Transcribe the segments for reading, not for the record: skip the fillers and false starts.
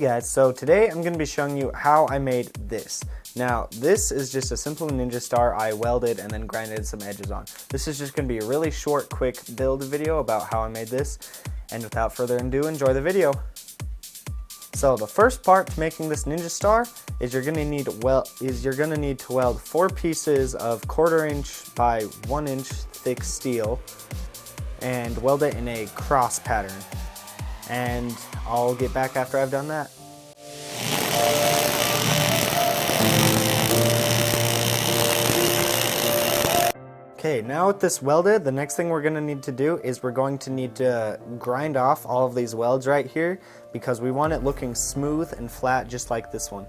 guys, so today I'm going to be showing you how I made this. Now this is just a simple ninja star I welded and then grinded some edges on. This is just going to be a really short, quick build video about how I made this, and without further ado, enjoy the video. So the first part to making this ninja star is you're going to need to weld 4 pieces of 1/4 inch by 1 inch thick steel and weld it in a cross pattern. And I'll get back after I've done that. Okay, now with this welded, the next thing we're going to need to do is we're going to need to grind off all of these welds right here because we want it looking smooth and flat just like this one.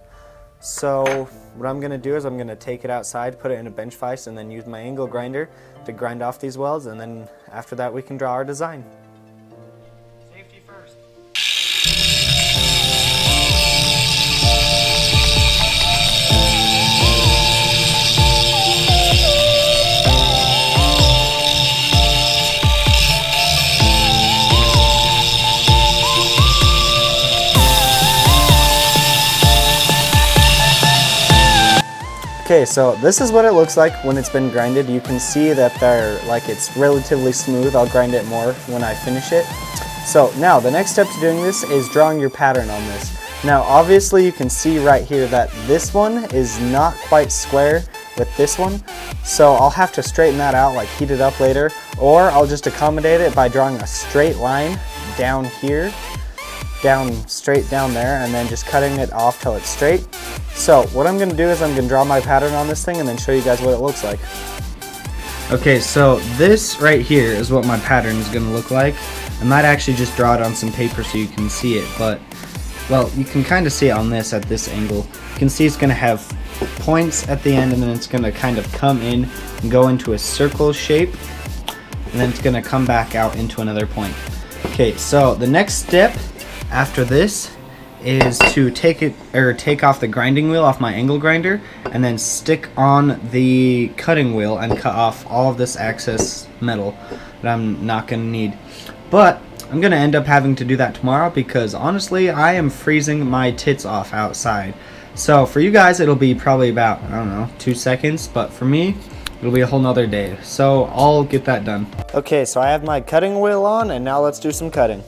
So what I'm going to do is I'm going to take it outside, put it in a bench vise, and then use my angle grinder to grind off these welds, and then after that we can draw our design. Safety first. Okay, so this is what it looks like when it's been grinded. You can see that it's relatively smooth. I'll grind it more when I finish it. So now the next step to doing this is drawing your pattern on this. Now obviously you can see right here that this one is not quite square with this one. So I'll have to straighten that out, like heat it up later, or I'll just accommodate it by drawing a straight line down here, straight down there, and then just cutting it off till it's straight. So what I'm going to do is I'm going to draw my pattern on this thing and then show you guys what it looks like. Okay, so this right here is what my pattern is going to look like. I might actually just draw it on some paper so you can see it, but well, you can kind of see it on this at this angle. You can see it's going to have points at the end, and then it's going to kind of come in and go into a circle shape, and then it's going to come back out into another point. Okay, so the next step after this is to take off the grinding wheel off my angle grinder and then stick on the cutting wheel and cut off all of this excess metal that I'm not going to need. But I'm going to end up having to do that tomorrow because honestly I am freezing my tits off outside. So for you guys it'll be probably about, I don't know, 2 seconds, but for me it'll be a whole nother day. So I'll get that done. Okay, so I have my cutting wheel on and now let's do some cutting.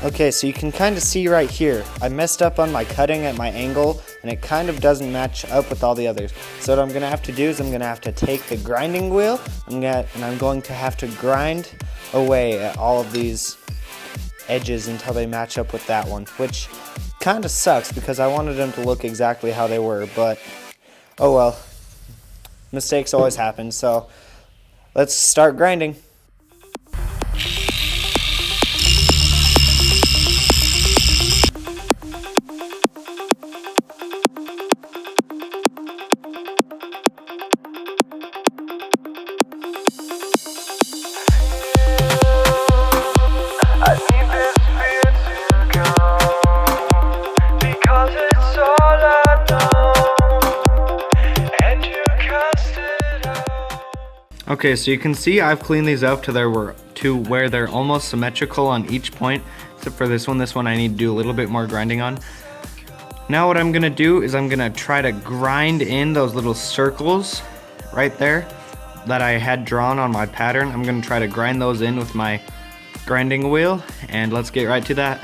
Okay, so you can kind of see right here, I messed up on my cutting at my angle and it kind of doesn't match up with all the others. So what I'm going to have to do is I'm going to have to take the grinding wheel and I'm going to have to grind away at all of these edges until they match up with that one, which kind of sucks because I wanted them to look exactly how they were, but oh well, mistakes always happen. So let's start grinding. Okay, so you can see I've cleaned these up to where they're almost symmetrical on each point, except for this one. This one I need to do a little bit more grinding on. Now what I'm gonna do is I'm gonna try to grind in those little circles right there that I had drawn on my pattern. I'm gonna try to grind those in with my grinding wheel, and let's get right to that.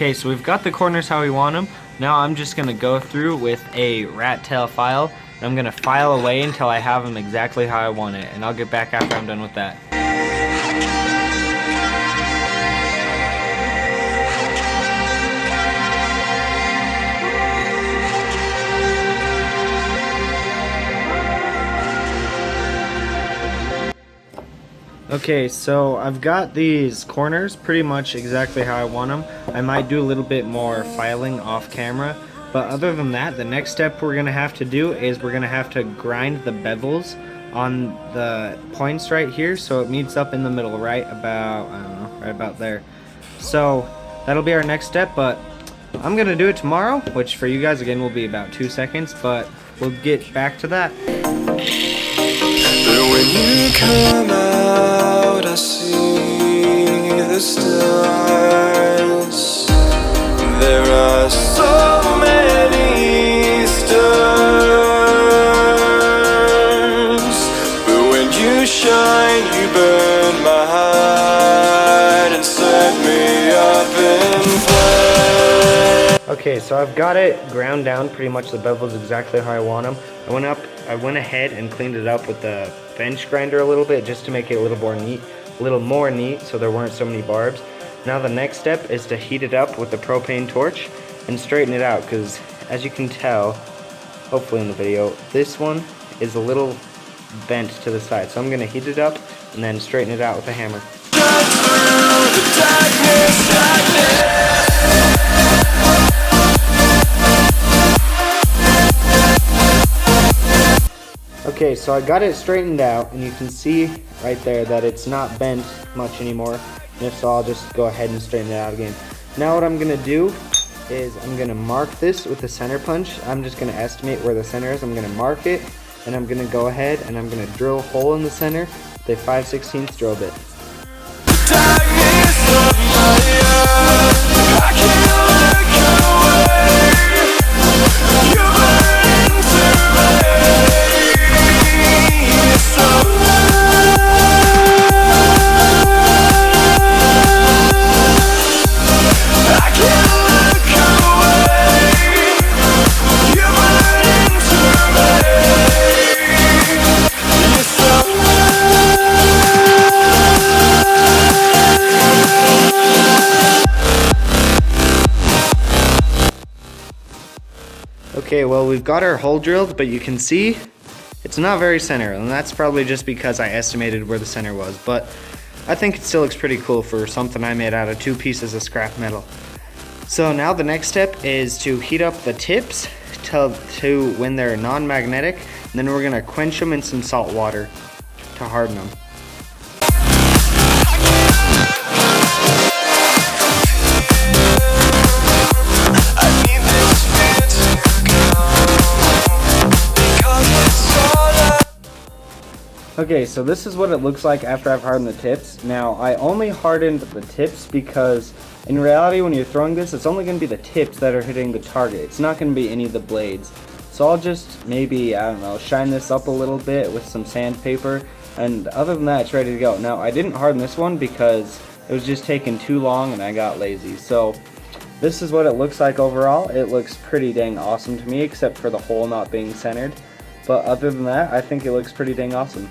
Okay, so we've got the corners how we want them. Now I'm just going to go through with a rat tail file. And I'm going to file away until I have them exactly how I want it. And I'll get back after I'm done with that. Okay, so I've got these corners pretty much exactly how I want them. I might do a little bit more filing off camera, but other than that, the next step we're going to have to do is we're going to have to grind the bevels on the points right here so it meets up in the middle, right about, I don't know, right about there. So that'll be our next step, but I'm going to do it tomorrow, which for you guys again will be about 2 seconds, but we'll get back to that. When you come out, I see the stars. There are so many stars, but when you shine, you burn my heart and set me up in flames. Okay, so I've got it ground down pretty much the bevels exactly how I want them. I went ahead and cleaned it up with the bench grinder a little bit just to make it a little more neat so there weren't so many barbs. Now the next step is to heat it up with the propane torch and straighten it out, because as you can tell, hopefully in the video, this one is a little bent to the side. So I'm going to heat it up and then straighten it out with a hammer. Okay, so I got it straightened out, and you can see right there that it's not bent much anymore. And if so, I'll just go ahead and straighten it out again. Now what I'm going to do is I'm going to mark this with a center punch. I'm just going to estimate where the center is. I'm going to mark it, and I'm going to go ahead and I'm going to drill a hole in the center with a 5/16 drill bit. Okay, well, we've got our hole drilled, but you can see it's not very center, and that's probably just because I estimated where the center was, but I think it still looks pretty cool for something I made out of 2 pieces of scrap metal. So now the next step is to heat up the tips to when they're non-magnetic, and then we're going to quench them in some salt water to harden them. Okay, so this is what it looks like after I've hardened the tips. Now, I only hardened the tips because in reality when you're throwing this, it's only going to be the tips that are hitting the target. It's not going to be any of the blades. So I'll just maybe, I don't know, shine this up a little bit with some sandpaper, and other than that, it's ready to go. Now, I didn't harden this one because it was just taking too long and I got lazy. So this is what it looks like overall. It looks pretty dang awesome to me, except for the hole not being centered. But other than that, I think it looks pretty dang awesome.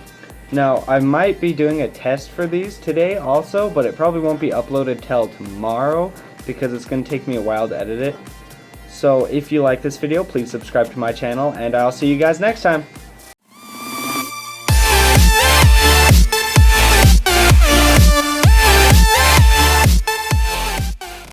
Now, I might be doing a test for these today also, but it probably won't be uploaded till tomorrow because it's going to take me a while to edit it. So if you like this video, please subscribe to my channel, and I'll see you guys next time.